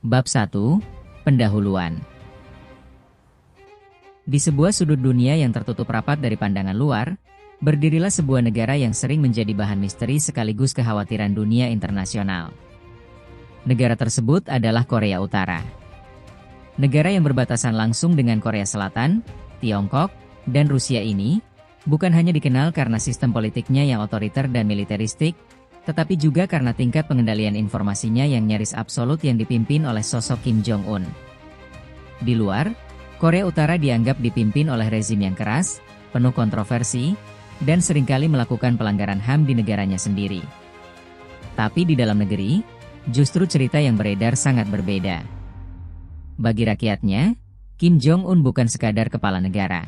Bab 1. Pendahuluan. Di sebuah sudut dunia yang tertutup rapat dari pandangan luar, berdirilah sebuah negara yang sering menjadi bahan misteri sekaligus kekhawatiran dunia internasional. Negara tersebut adalah Korea Utara. Negara yang berbatasan langsung dengan Korea Selatan, Tiongkok, dan Rusia ini, bukan hanya dikenal karena sistem politiknya yang otoriter dan militeristik, tetapi juga karena tingkat pengendalian informasinya yang nyaris absolut yang dipimpin oleh sosok Kim Jong-un. Di luar, Korea Utara dianggap dipimpin oleh rezim yang keras, penuh kontroversi, dan seringkali melakukan pelanggaran HAM di negaranya sendiri. Tapi di dalam negeri, justru cerita yang beredar sangat berbeda. Bagi rakyatnya, Kim Jong-un bukan sekadar kepala negara.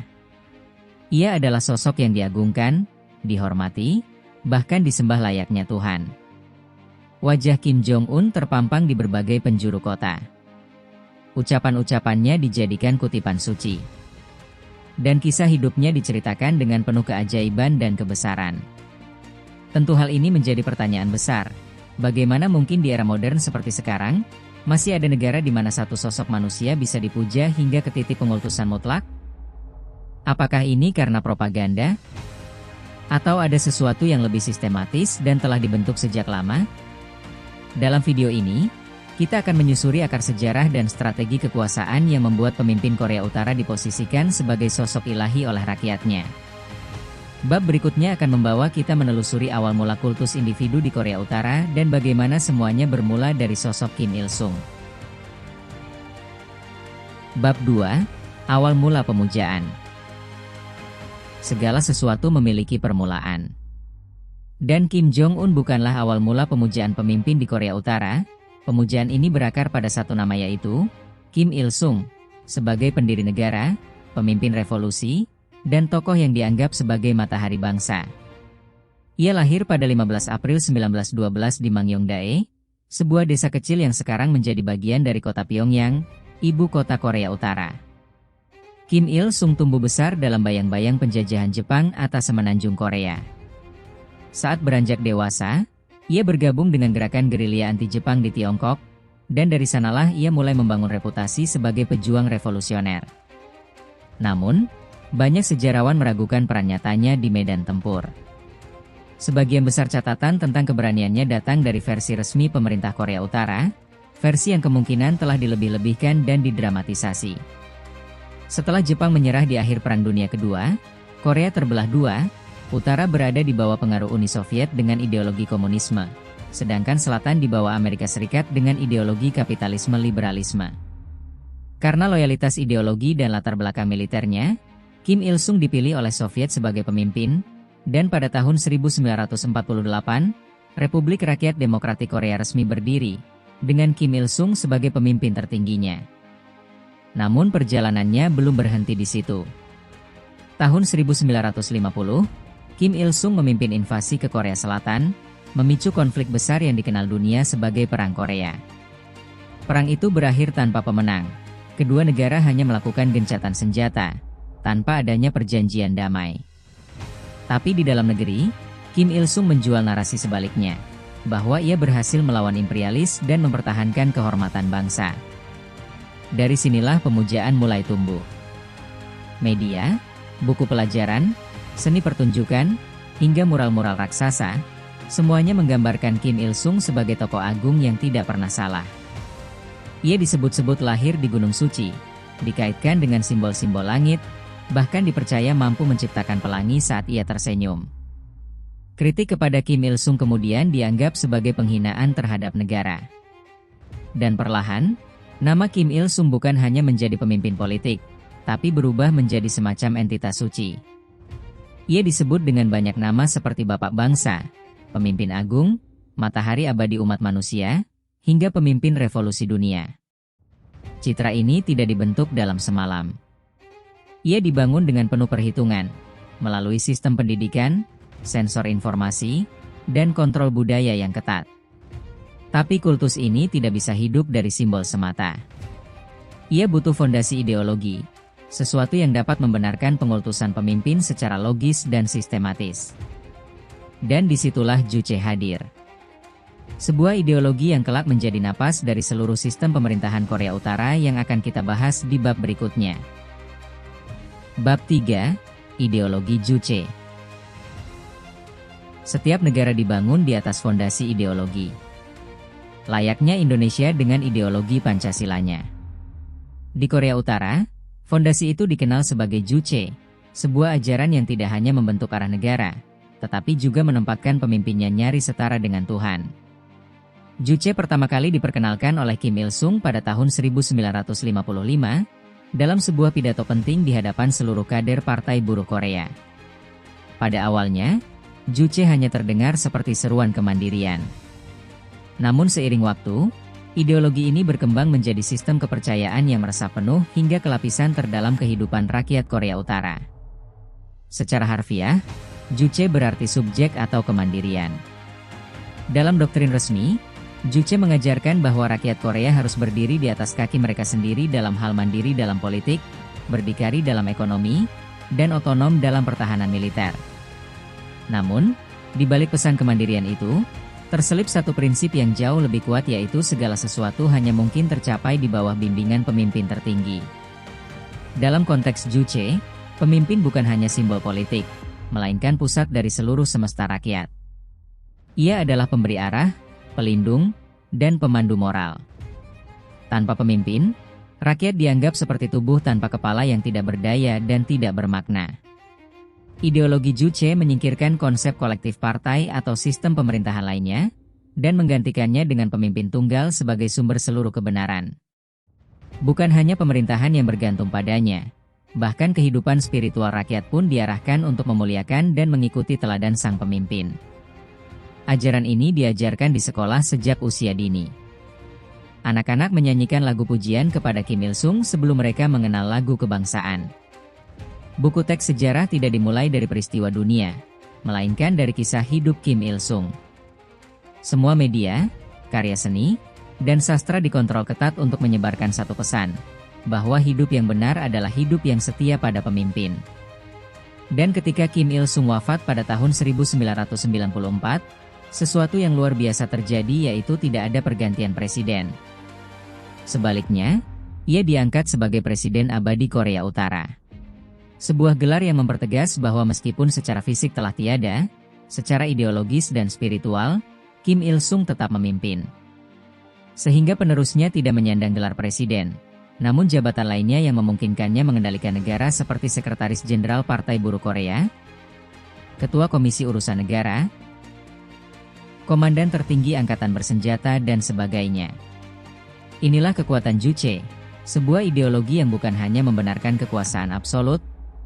Ia adalah sosok yang diagungkan, dihormati, bahkan disembah layaknya Tuhan. Wajah Kim Jong-un terpampang di berbagai penjuru kota. Ucapan-ucapannya dijadikan kutipan suci. Dan kisah hidupnya diceritakan dengan penuh keajaiban dan kebesaran. Tentu hal ini menjadi pertanyaan besar. Bagaimana mungkin di era modern seperti sekarang, masih ada negara di mana satu sosok manusia bisa dipuja hingga ke titik pengultusan mutlak? Apakah ini karena propaganda? Atau ada sesuatu yang lebih sistematis dan telah dibentuk sejak lama? Dalam video ini, kita akan menyusuri akar sejarah dan strategi kekuasaan yang membuat pemimpin Korea Utara diposisikan sebagai sosok ilahi oleh rakyatnya. Bab berikutnya akan membawa kita menelusuri awal mula kultus individu di Korea Utara dan bagaimana semuanya bermula dari sosok Kim Il-sung. Bab 2. Awal mula pemujaan. Segala sesuatu memiliki permulaan. Dan Kim Jong-un bukanlah awal mula pemujaan pemimpin di Korea Utara. Pemujaan ini berakar pada satu nama, yaitu Kim Il-sung, sebagai pendiri negara, pemimpin revolusi, dan tokoh yang dianggap sebagai matahari bangsa. Ia lahir pada 15 April 1912 di Mangyongdae, sebuah desa kecil yang sekarang menjadi bagian dari kota Pyongyang, ibu kota Korea Utara. Kim Il-sung tumbuh besar dalam bayang-bayang penjajahan Jepang atas semenanjung Korea. Saat beranjak dewasa, ia bergabung dengan gerakan gerilya anti-Jepang di Tiongkok, dan dari sanalah ia mulai membangun reputasi sebagai pejuang revolusioner. Namun, banyak sejarawan meragukan peran nyatanya di medan tempur. Sebagian besar catatan tentang keberaniannya datang dari versi resmi pemerintah Korea Utara, versi yang kemungkinan telah dilebih-lebihkan dan didramatisasi. Setelah Jepang menyerah di akhir Perang Dunia Kedua, Korea terbelah dua, utara berada di bawah pengaruh Uni Soviet dengan ideologi komunisme, sedangkan selatan di bawah Amerika Serikat dengan ideologi kapitalisme liberalisme. Karena loyalitas ideologi dan latar belakang militernya, Kim Il-sung dipilih oleh Soviet sebagai pemimpin, dan pada tahun 1948, Republik Rakyat Demokratik Korea resmi berdiri, dengan Kim Il-sung sebagai pemimpin tertingginya. Namun perjalanannya belum berhenti di situ. Tahun 1950, Kim Il-sung memimpin invasi ke Korea Selatan, memicu konflik besar yang dikenal dunia sebagai Perang Korea. Perang itu berakhir tanpa pemenang. Kedua negara hanya melakukan gencatan senjata, tanpa adanya perjanjian damai. Tapi di dalam negeri, Kim Il-sung menjual narasi sebaliknya, bahwa ia berhasil melawan imperialis dan mempertahankan kehormatan bangsa. Dari sinilah pemujaan mulai tumbuh. Media, buku pelajaran, seni pertunjukan, hingga mural-mural raksasa, semuanya menggambarkan Kim Il-sung sebagai tokoh agung yang tidak pernah salah. Ia disebut-sebut lahir di Gunung Suci, dikaitkan dengan simbol-simbol langit, bahkan dipercaya mampu menciptakan pelangi saat ia tersenyum. Kritik kepada Kim Il-sung kemudian dianggap sebagai penghinaan terhadap negara. Dan perlahan, nama Kim Il-sung bukan hanya menjadi pemimpin politik, tapi berubah menjadi semacam entitas suci. Ia disebut dengan banyak nama seperti Bapak Bangsa, Pemimpin Agung, Matahari Abadi Umat Manusia, hingga Pemimpin Revolusi Dunia. Citra ini tidak dibentuk dalam semalam. Ia dibangun dengan penuh perhitungan, melalui sistem pendidikan, sensor informasi, dan kontrol budaya yang ketat. Tapi kultus ini tidak bisa hidup dari simbol semata. Ia butuh fondasi ideologi, sesuatu yang dapat membenarkan pengultusan pemimpin secara logis dan sistematis. Dan disitulah Juche hadir. Sebuah ideologi yang kelak menjadi napas dari seluruh sistem pemerintahan Korea Utara yang akan kita bahas di bab berikutnya. Bab 3. Ideologi Juche. Setiap negara dibangun di atas fondasi ideologi. Layaknya Indonesia dengan ideologi Pancasilanya. Di Korea Utara, fondasi itu dikenal sebagai Juche, sebuah ajaran yang tidak hanya membentuk arah negara, tetapi juga menempatkan pemimpinnya nyaris setara dengan Tuhan. Juche pertama kali diperkenalkan oleh Kim Il-sung pada tahun 1955 dalam sebuah pidato penting di hadapan seluruh kader Partai Buruh Korea. Pada awalnya, Juche hanya terdengar seperti seruan kemandirian. Namun seiring waktu, ideologi ini berkembang menjadi sistem kepercayaan yang meresap penuh hingga ke lapisan terdalam kehidupan rakyat Korea Utara. Secara harfiah, Juche berarti subjek atau kemandirian. Dalam doktrin resmi, Juche mengajarkan bahwa rakyat Korea harus berdiri di atas kaki mereka sendiri dalam hal mandiri dalam politik, berdikari dalam ekonomi, dan otonom dalam pertahanan militer. Namun, di balik pesan kemandirian itu, terselip satu prinsip yang jauh lebih kuat, yaitu segala sesuatu hanya mungkin tercapai di bawah bimbingan pemimpin tertinggi. Dalam konteks Juche, pemimpin bukan hanya simbol politik, melainkan pusat dari seluruh semesta rakyat. Ia adalah pemberi arah, pelindung, dan pemandu moral. Tanpa pemimpin, rakyat dianggap seperti tubuh tanpa kepala yang tidak berdaya dan tidak bermakna. Ideologi Juche menyingkirkan konsep kolektif partai atau sistem pemerintahan lainnya, dan menggantikannya dengan pemimpin tunggal sebagai sumber seluruh kebenaran. Bukan hanya pemerintahan yang bergantung padanya, bahkan kehidupan spiritual rakyat pun diarahkan untuk memuliakan dan mengikuti teladan sang pemimpin. Ajaran ini diajarkan di sekolah sejak usia dini. Anak-anak menyanyikan lagu pujian kepada Kim Il-sung sebelum mereka mengenal lagu kebangsaan. Buku teks sejarah tidak dimulai dari peristiwa dunia, melainkan dari kisah hidup Kim Il-sung. Semua media, karya seni, dan sastra dikontrol ketat untuk menyebarkan satu pesan, bahwa hidup yang benar adalah hidup yang setia pada pemimpin. Dan ketika Kim Il-sung wafat pada tahun 1994, sesuatu yang luar biasa terjadi, yaitu tidak ada pergantian presiden. Sebaliknya, ia diangkat sebagai Presiden Abadi Korea Utara. Sebuah gelar yang mempertegas bahwa meskipun secara fisik telah tiada, secara ideologis dan spiritual, Kim Il-sung tetap memimpin. Sehingga penerusnya tidak menyandang gelar presiden, namun jabatan lainnya yang memungkinkannya mengendalikan negara seperti Sekretaris Jenderal Partai Buruh Korea, Ketua Komisi Urusan Negara, Komandan Tertinggi Angkatan Bersenjata, dan sebagainya. Inilah kekuatan Juche, sebuah ideologi yang bukan hanya membenarkan kekuasaan absolut,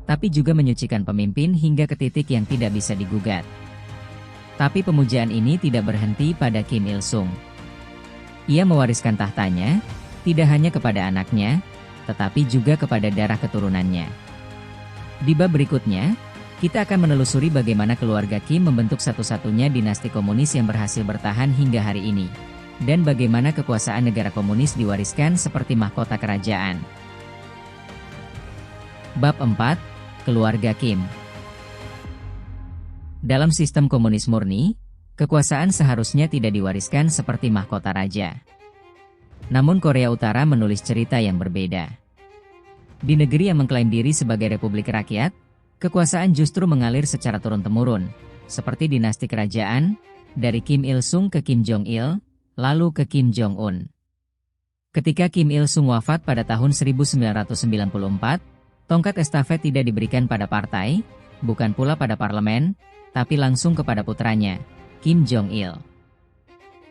tapi juga menyucikan pemimpin hingga ke titik yang tidak bisa digugat. Tapi pemujaan ini tidak berhenti pada Kim Il-sung. Ia mewariskan tahtanya, tidak hanya kepada anaknya, tetapi juga kepada darah keturunannya. Di bab berikutnya, kita akan menelusuri bagaimana keluarga Kim membentuk satu-satunya dinasti komunis yang berhasil bertahan hingga hari ini, dan bagaimana kekuasaan negara komunis diwariskan seperti mahkota kerajaan. Bab 4. Keluarga Kim. Dalam sistem komunis murni, kekuasaan seharusnya tidak diwariskan seperti mahkota raja. Namun Korea Utara menulis cerita yang berbeda. Di negeri yang mengklaim diri sebagai Republik Rakyat, kekuasaan justru mengalir secara turun-temurun, seperti dinasti kerajaan, dari Kim Il-sung ke Kim Jong-il, lalu ke Kim Jong-un. Ketika Kim Il-sung wafat pada tahun 1994, tongkat estafet tidak diberikan pada partai, bukan pula pada parlemen, tapi langsung kepada putranya, Kim Jong-il.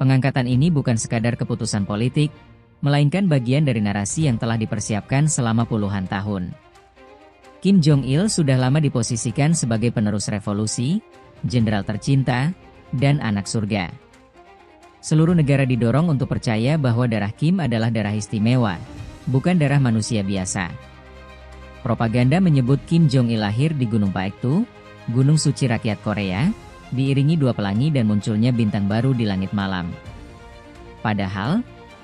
Pengangkatan ini bukan sekadar keputusan politik, melainkan bagian dari narasi yang telah dipersiapkan selama puluhan tahun. Kim Jong-il sudah lama diposisikan sebagai penerus revolusi, jenderal tercinta, dan anak surga. Seluruh negara didorong untuk percaya bahwa darah Kim adalah darah istimewa, bukan darah manusia biasa. Propaganda menyebut Kim Jong-il lahir di Gunung Paektu, gunung suci rakyat Korea, diiringi dua pelangi dan munculnya bintang baru di langit malam. Padahal,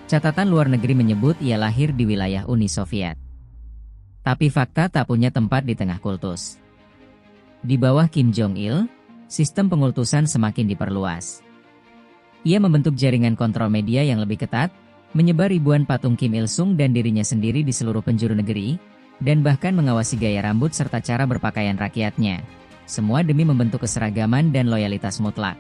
catatan luar negeri menyebut ia lahir di wilayah Uni Soviet. Tapi fakta tak punya tempat di tengah kultus. Di bawah Kim Jong-il, sistem pengultusan semakin diperluas. Ia membentuk jaringan kontrol media yang lebih ketat, menyebar ribuan patung Kim Il-sung dan dirinya sendiri di seluruh penjuru negeri, dan bahkan mengawasi gaya rambut serta cara berpakaian rakyatnya. Semua demi membentuk keseragaman dan loyalitas mutlak.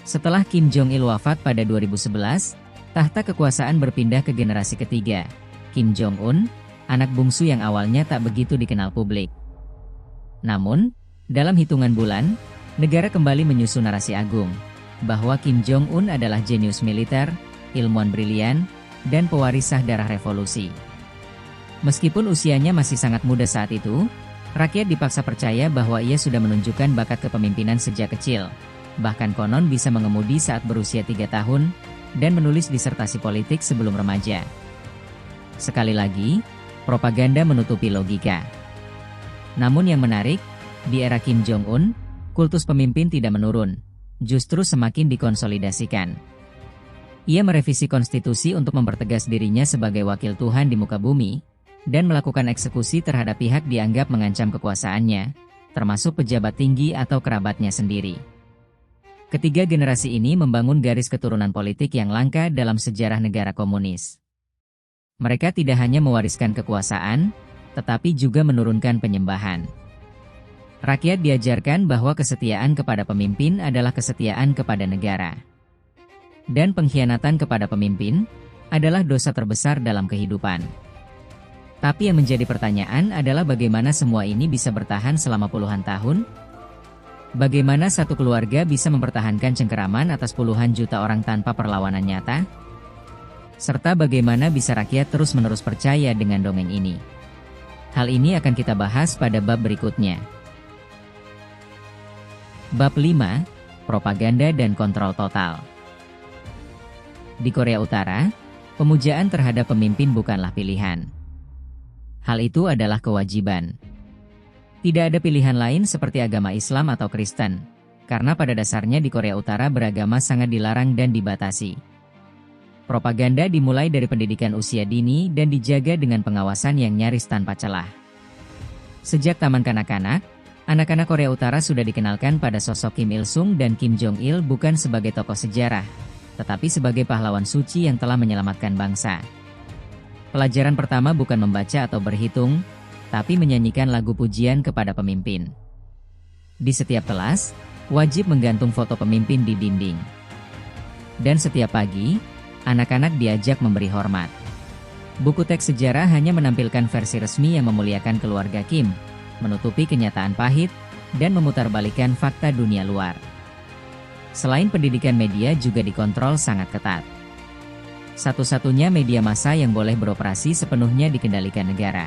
Setelah Kim Jong-il wafat pada 2011, tahta kekuasaan berpindah ke generasi ketiga, Kim Jong-un, anak bungsu yang awalnya tak begitu dikenal publik. Namun, dalam hitungan bulan, negara kembali menyusun narasi agung, bahwa Kim Jong-un adalah jenius militer, ilmuwan brilian, dan pewaris sah darah revolusi. Meskipun usianya masih sangat muda saat itu, rakyat dipaksa percaya bahwa ia sudah menunjukkan bakat kepemimpinan sejak kecil, bahkan konon bisa mengemudi saat berusia 3 tahun, dan menulis disertasi politik sebelum remaja. Sekali lagi, propaganda menutupi logika. Namun yang menarik, di era Kim Jong-un, kultus pemimpin tidak menurun, justru semakin dikonsolidasikan. Ia merevisi konstitusi untuk mempertegas dirinya sebagai wakil Tuhan di muka bumi, dan melakukan eksekusi terhadap pihak dianggap mengancam kekuasaannya, termasuk pejabat tinggi atau kerabatnya sendiri. Ketiga generasi ini membangun garis keturunan politik yang langka dalam sejarah negara komunis. Mereka tidak hanya mewariskan kekuasaan, tetapi juga menurunkan penyembahan. Rakyat diajarkan bahwa kesetiaan kepada pemimpin adalah kesetiaan kepada negara. Dan pengkhianatan kepada pemimpin adalah dosa terbesar dalam kehidupan. Tapi yang menjadi pertanyaan adalah bagaimana semua ini bisa bertahan selama puluhan tahun? Bagaimana satu keluarga bisa mempertahankan cengkeraman atas puluhan juta orang tanpa perlawanan nyata? Serta bagaimana bisa rakyat terus-menerus percaya dengan dongeng ini? Hal ini akan kita bahas pada bab berikutnya. Bab 5, Propaganda dan Kontrol Total. Di Korea Utara, pemujaan terhadap pemimpin bukanlah pilihan. Hal itu adalah kewajiban. Tidak ada pilihan lain seperti agama Islam atau Kristen, karena pada dasarnya di Korea Utara beragama sangat dilarang dan dibatasi. Propaganda dimulai dari pendidikan usia dini dan dijaga dengan pengawasan yang nyaris tanpa celah. Sejak taman kanak-kanak, anak-anak Korea Utara sudah dikenalkan pada sosok Kim Il-sung dan Kim Jong-il bukan sebagai tokoh sejarah, tetapi sebagai pahlawan suci yang telah menyelamatkan bangsa. Pelajaran pertama bukan membaca atau berhitung, tapi menyanyikan lagu pujian kepada pemimpin. Di setiap kelas, wajib menggantung foto pemimpin di dinding. Dan setiap pagi, anak-anak diajak memberi hormat. Buku teks sejarah hanya menampilkan versi resmi yang memuliakan keluarga Kim, menutupi kenyataan pahit, dan memutarbalikkan fakta dunia luar. Selain pendidikan media juga dikontrol sangat ketat. Satu-satunya media massa yang boleh beroperasi sepenuhnya dikendalikan negara.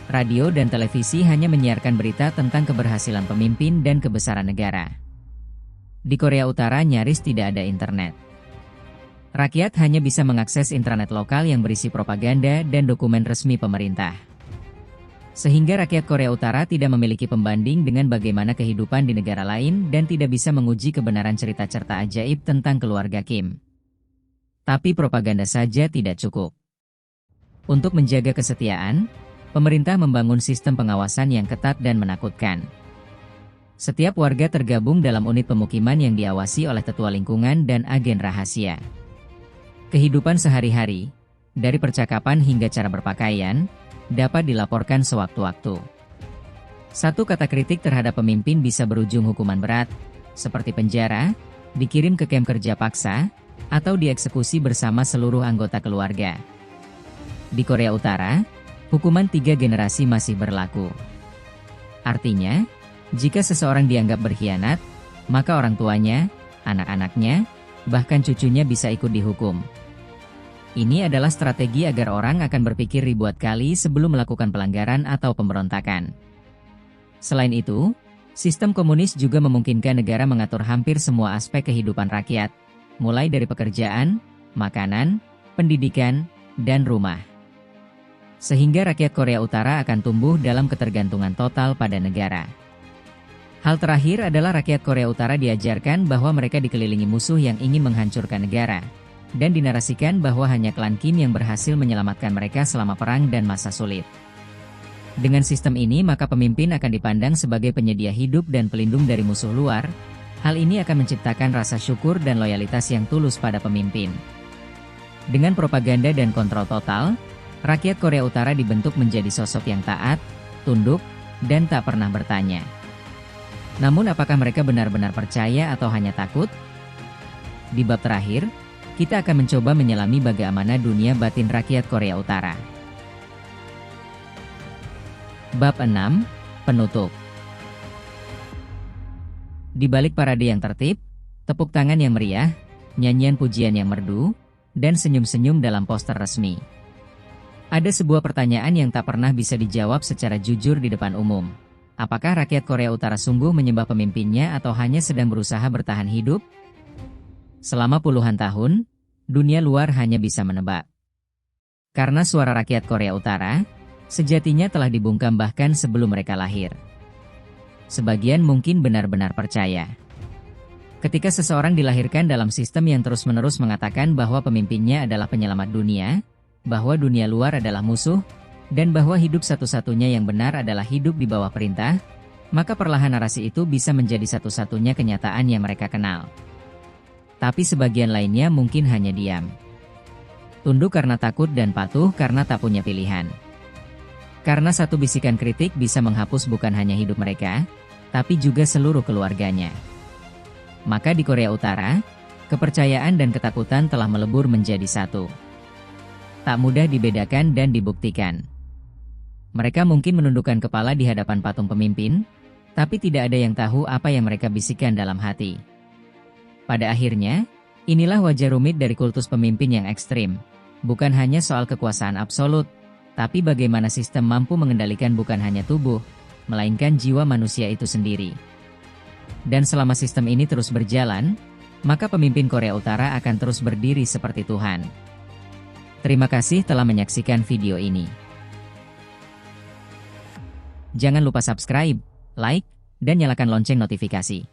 Radio dan televisi hanya menyiarkan berita tentang keberhasilan pemimpin dan kebesaran negara. Di Korea Utara nyaris tidak ada internet. Rakyat hanya bisa mengakses intranet lokal yang berisi propaganda dan dokumen resmi pemerintah. Sehingga rakyat Korea Utara tidak memiliki pembanding dengan bagaimana kehidupan di negara lain dan tidak bisa menguji kebenaran cerita-cerita ajaib tentang keluarga Kim. Tapi propaganda saja tidak cukup. Untuk menjaga kesetiaan, pemerintah membangun sistem pengawasan yang ketat dan menakutkan. Setiap warga tergabung dalam unit pemukiman yang diawasi oleh tetua lingkungan dan agen rahasia. Kehidupan sehari-hari, dari percakapan hingga cara berpakaian, dapat dilaporkan sewaktu-waktu. Satu kata kritik terhadap pemimpin bisa berujung hukuman berat, seperti penjara, dikirim ke kamp kerja paksa, atau dieksekusi bersama seluruh anggota keluarga. Di Korea Utara, hukuman 3 generasi masih berlaku. Artinya, jika seseorang dianggap berkhianat, maka orang tuanya, anak-anaknya, bahkan cucunya bisa ikut dihukum. Ini adalah strategi agar orang akan berpikir ribuan kali sebelum melakukan pelanggaran atau pemberontakan. Selain itu, sistem komunis juga memungkinkan negara mengatur hampir semua aspek kehidupan rakyat, mulai dari pekerjaan, makanan, pendidikan, dan rumah. Sehingga rakyat Korea Utara akan tumbuh dalam ketergantungan total pada negara. Hal terakhir adalah rakyat Korea Utara diajarkan bahwa mereka dikelilingi musuh yang ingin menghancurkan negara, dan dinarasikan bahwa hanya klan Kim yang berhasil menyelamatkan mereka selama perang dan masa sulit. Dengan sistem ini maka pemimpin akan dipandang sebagai penyedia hidup dan pelindung dari musuh luar, Hal ini akan menciptakan rasa syukur dan loyalitas yang tulus pada pemimpin. Dengan propaganda dan kontrol total, rakyat Korea Utara dibentuk menjadi sosok yang taat, tunduk, dan tak pernah bertanya. Namun apakah mereka benar-benar percaya atau hanya takut? Di bab terakhir, kita akan mencoba menyelami bagaimana dunia batin rakyat Korea Utara. Bab 6. Penutup. Di balik parade yang tertib, tepuk tangan yang meriah, nyanyian pujian yang merdu, dan senyum-senyum dalam poster resmi. Ada sebuah pertanyaan yang tak pernah bisa dijawab secara jujur di depan umum. Apakah rakyat Korea Utara sungguh menyembah pemimpinnya atau hanya sedang berusaha bertahan hidup? Selama puluhan tahun, dunia luar hanya bisa menebak. Karena suara rakyat Korea Utara, sejatinya telah dibungkam bahkan sebelum mereka lahir. Sebagian mungkin benar-benar percaya. Ketika seseorang dilahirkan dalam sistem yang terus-menerus mengatakan bahwa pemimpinnya adalah penyelamat dunia, bahwa dunia luar adalah musuh, dan bahwa hidup satu-satunya yang benar adalah hidup di bawah perintah, maka perlahan narasi itu bisa menjadi satu-satunya kenyataan yang mereka kenal. Tapi sebagian lainnya mungkin hanya diam. Tunduk karena takut dan patuh karena tak punya pilihan. Karena satu bisikan kritik bisa menghapus bukan hanya hidup mereka, tapi juga seluruh keluarganya. Maka di Korea Utara, kepercayaan dan ketakutan telah melebur menjadi satu. Tak mudah dibedakan dan dibuktikan. Mereka mungkin menundukkan kepala di hadapan patung pemimpin, tapi tidak ada yang tahu apa yang mereka bisikkan dalam hati. Pada akhirnya, inilah wajah rumit dari kultus pemimpin yang ekstrim. Bukan hanya soal kekuasaan absolut, tapi bagaimana sistem mampu mengendalikan bukan hanya tubuh, melainkan jiwa manusia itu sendiri. Dan selama sistem ini terus berjalan, maka pemimpin Korea Utara akan terus berdiri seperti Tuhan. Terima kasih telah menyaksikan video ini. Jangan lupa subscribe, like, dan nyalakan lonceng notifikasi.